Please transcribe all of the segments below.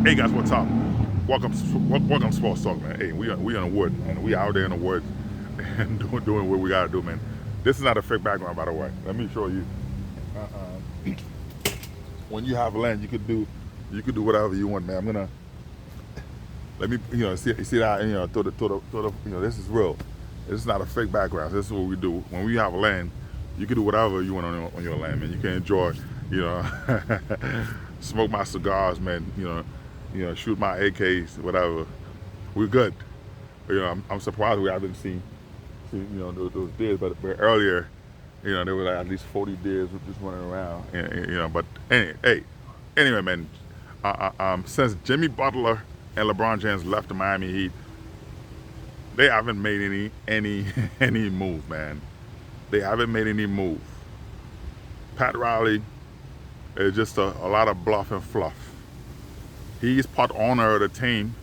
Hey guys, what's up? Welcome to Sports Talk, man. Hey, we in the wood, man. We out there in the woods and doing what we gotta do, man. This is not a fake background, by the way. Let me show you. When you have land, you could do whatever you want, man. I'm gonna let me, see that, this is real. This is not a fake background. This is what we do. When we have land, you can do whatever you want on your land, man. You can enjoy, you know, smoke my cigars, man. Shoot my AKs, whatever. We're good. I'm surprised we haven't seen those deers, but earlier, there were like at least 40 deers just running around, But anyway, man. Since Jimmy Butler and LeBron James left the Miami Heat, they haven't made any move, man. They haven't made any move. Pat Riley is just a lot of bluff and fluff. He's part owner of the team,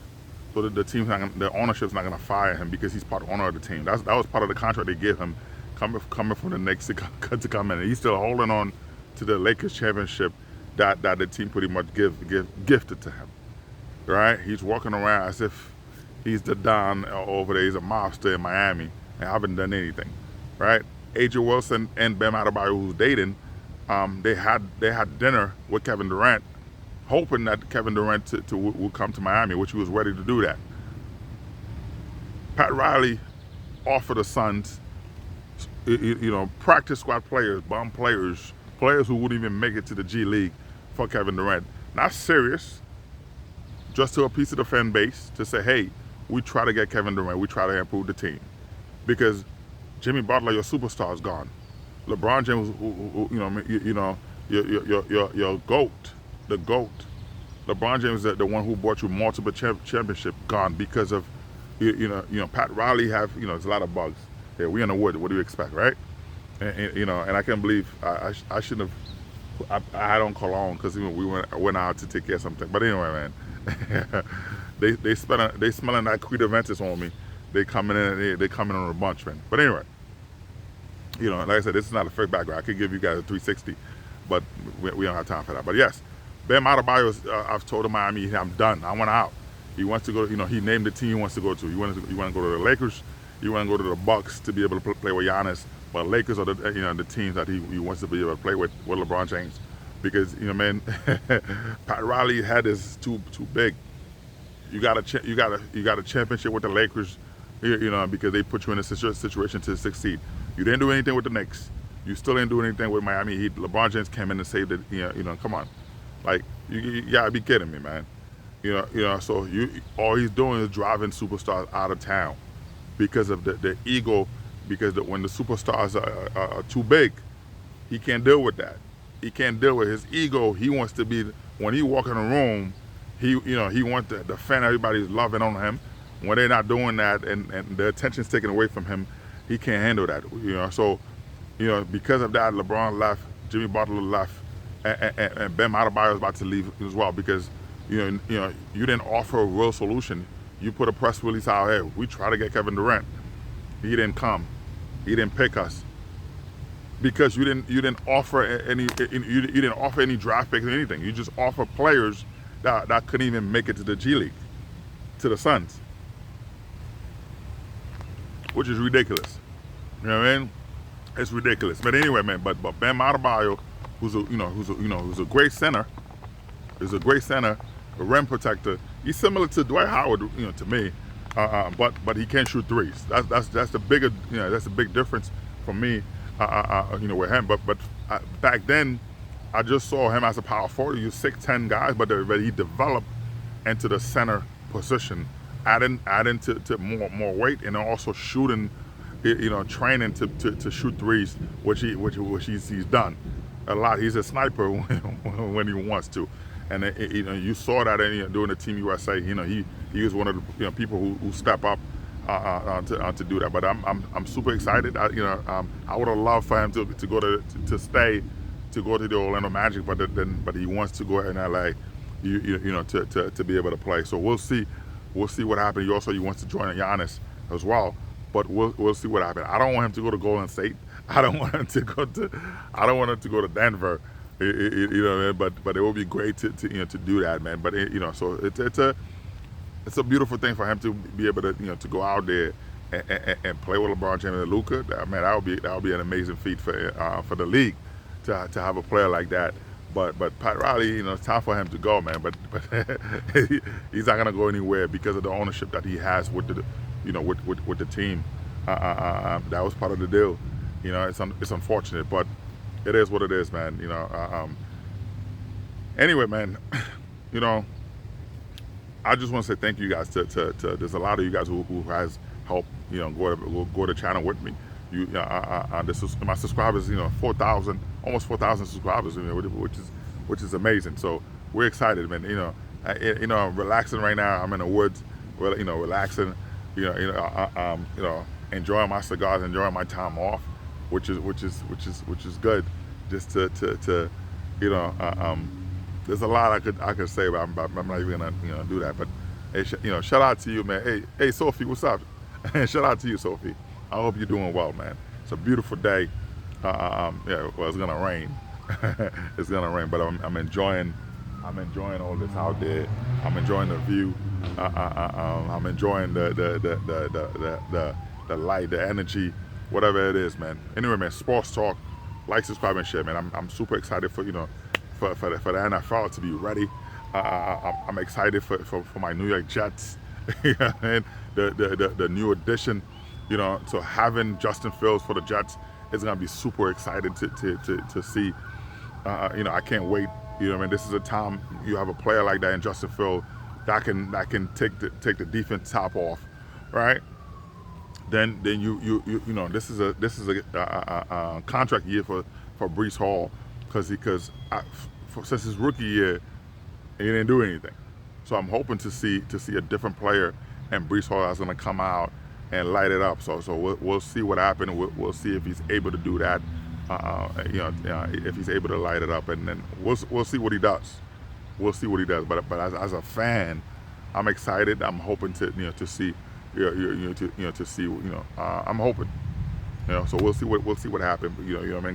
so that the ownership's not gonna fire him because he's part owner of the team. That was part of the contract they gave him, coming from the Knicks to come in. And he's still holding on to the Lakers championship that the team pretty much gifted to him. Right? He's walking around as if he's the Don over there. He's a mobster in Miami and haven't done anything. Right? AJ Wilson and Bam Adebayo, who's dating, they had dinner with Kevin Durant, hoping that Kevin Durant would come to Miami, which he was ready to do that. Pat Riley offered the Suns, practice squad players, bum players who wouldn't even make it to the G League for Kevin Durant. Not serious, just to appease to the fan base to say, hey, we try to get Kevin Durant, we try to improve the team. Because Jimmy Butler, your superstar, is gone. LeBron James, your GOAT, the GOAT. LeBron James is the one who brought you multiple championship, gone because of, Pat Riley there's a lot of bugs. Yeah, we in the wood. What do you expect, right? And I can't believe I shouldn't have. I had on cologne because we went out to take care of something. But anyway, man, they smelling that Creed Aventus on me. They coming in on a bunch, man. But anyway, like I said, this is not a fake background. I could give you guys a 360, but we don't have time for that. But yes, Bam Adebayo, I've told him Miami, I'm done. I want out. He wants to go. He named the team he wants to go to. You want to go to the Lakers. You want to go to the Bucks to be able to play with Giannis. But Lakers are the teams that he wants to be able to play with LeBron James, because man, Pat Riley head is too big. You got a championship with the Lakers, because they put you in a situation to succeed. You didn't do anything with the Knicks. You still didn't do anything with Miami Heat. LeBron James came in and saved it. Come on, like you gotta be kidding me, man. So all he's doing is driving superstars out of town because of the ego. Because when the superstars are too big, he can't deal with that. He can't deal with his ego. He wants to be, when he walk in a room, he wants to defend everybody's loving on him. When they're not doing that and the attention's taken away from him, he can't handle that. So because of that, LeBron left, Jimmy Butler left, and Bam Adebayo is about to leave as well, because you didn't offer a real solution. You put a press release out here. We try to get Kevin Durant. He didn't come. He didn't pick us because you didn't offer any draft picks or anything. You just offer players that couldn't even make it to the G League, to the Suns, which is ridiculous. You know what I mean? It's ridiculous. But anyway, man. But Bam Adebayo, who's a great center, a rim protector. He's similar to Dwight Howard, to me. But he can't shoot threes. That's the bigger, that's a big difference for me, with him. But back then, I just saw him as a power forward. He was 6'10" guys, but he developed into the center position, adding to more weight, and also shooting, training to shoot threes, which he's done a lot. He's a sniper when he wants to. And you saw that during the Team USA. He was one of the people who step up to do that. But I'm super excited. I would have loved for him to go to go to the Orlando Magic, but he wants to go in LA, to be able to play. So we'll see what happens. He wants to join Giannis as well. But we'll see what happens. I don't want him to go to Golden State. I don't want him to go to Denver. You know, man. But it would be great to to do that, man. But you know, so it's a beautiful thing for him to be able to to go out there and play with LeBron James and Luka. Man, that would be an amazing feat for the league to have a player like that. But Pat Riley, it's time for him to go, man. But he's not gonna go anywhere because of the ownership that he has with the with the team. That was part of the deal. It's unfortunate, but it is what it is, man. Anyway, man, you know, I just want to say thank you guys to there's a lot of you guys who has helped go to channel with me. This is my subscribers, 4,000, almost 4,000 subscribers, which is amazing. So we're excited, man. I'm relaxing right now. I'm in the woods, relaxing, enjoying my cigars, enjoying my time off, which is good. Just to there's a lot I could say, but I'm not even gonna do that. But hey, shout out to you, man. Hey, Sophie, what's up? Shout out to you, Sophie. I hope you're doing well, man. It's a beautiful day. Yeah, well, it's gonna rain. It's gonna rain, but I'm enjoying all this out there. I'm enjoying the view. I'm enjoying the light, the energy, whatever it is, man. Anyway, man, sports talk. Like, subscribe, and share, man. I'm super excited for for the NFL to be ready. I'm excited for my New York Jets. And the new addition, so having Justin Fields for the Jets is gonna be super excited to see. I can't wait. This is a time you have a player like that in Justin Fields that can take the defense top off, right? Then this is a contract year for Breece Hall because since his rookie year he didn't do anything. So I'm hoping to see a different player, and Breece Hall is going to come out and light it up. So we'll see what happens. We'll see if he's able to do that. If he's able to light it up, and then we'll see what he does. We'll see what he does. But as a fan, I'm excited. I'm hoping to see. To see. I'm hoping. So we'll see what happens.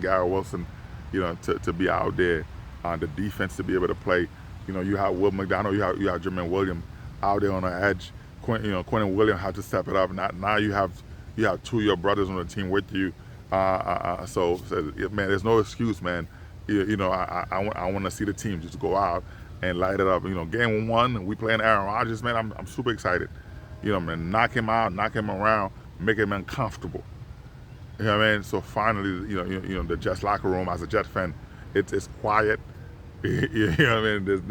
Garrett Wilson, to be out there on the defense, to be able to play. You have Will McDonald, you have Jermaine Williams out there on the edge. Quentin Williams had to step it up. Now you have two of your brothers on the team with you. So man, there's no excuse, man. I want to see the team just go out and light it up. Game 1, we playing Aaron Rodgers, man. I'm super excited. Man, knock him out, knock him around, make him uncomfortable. You know what I mean? So finally, the Jets locker room, as a Jet fan, it's quiet. You know what I mean? There's,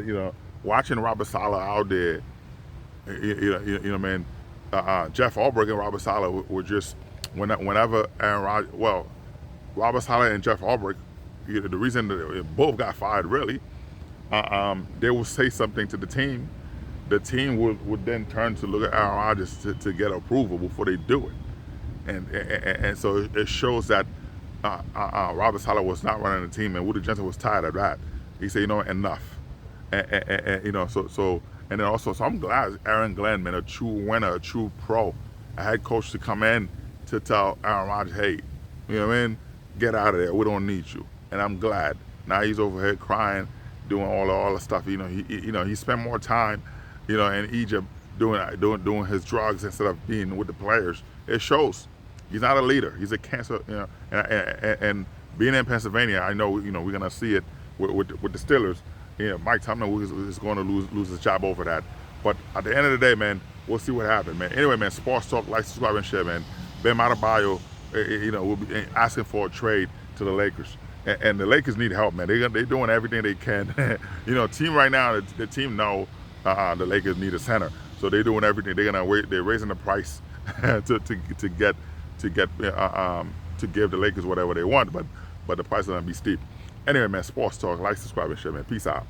watching Robert Saleh out there, man. Jeff Albrecht and Robert Saleh were just whenever Aaron Rodgers, Robert Saleh and Jeff Albrecht, the reason that they both got fired really, they will say something to the team. The team would then turn to look at Aaron Rodgers to get approval before they do it, and so it shows that Robert Saleh was not running the team, and Woody Johnson was tired of that. He said, enough, and so and then also, so I'm glad Aaron Glenn, man, a true winner, a true pro, a head coach, to come in to tell Aaron Rodgers, hey, get out of there, we don't need you. And I'm glad. Now he's over here crying, doing all the stuff. He spent more time, in Egypt doing his drugs instead of being with the players. It shows. He's not a leader. He's a cancer. And being in Pennsylvania, I know we're gonna see it with the Steelers. Mike Tomlin is going to lose his job over that. But at the end of the day, man, we'll see what happens, man. Anyway, man, sports talk, like, subscribe, and share, man. Ben Adebayo, will be asking for a trade to the Lakers. And the Lakers need help, man. They're doing everything they can. Team right now, the team know the Lakers need a center, so they're doing everything. They're raising the price to give the Lakers whatever they want, but the price is gonna be steep. Anyway, man, sports talk, like, subscribe, and share, man. Peace out.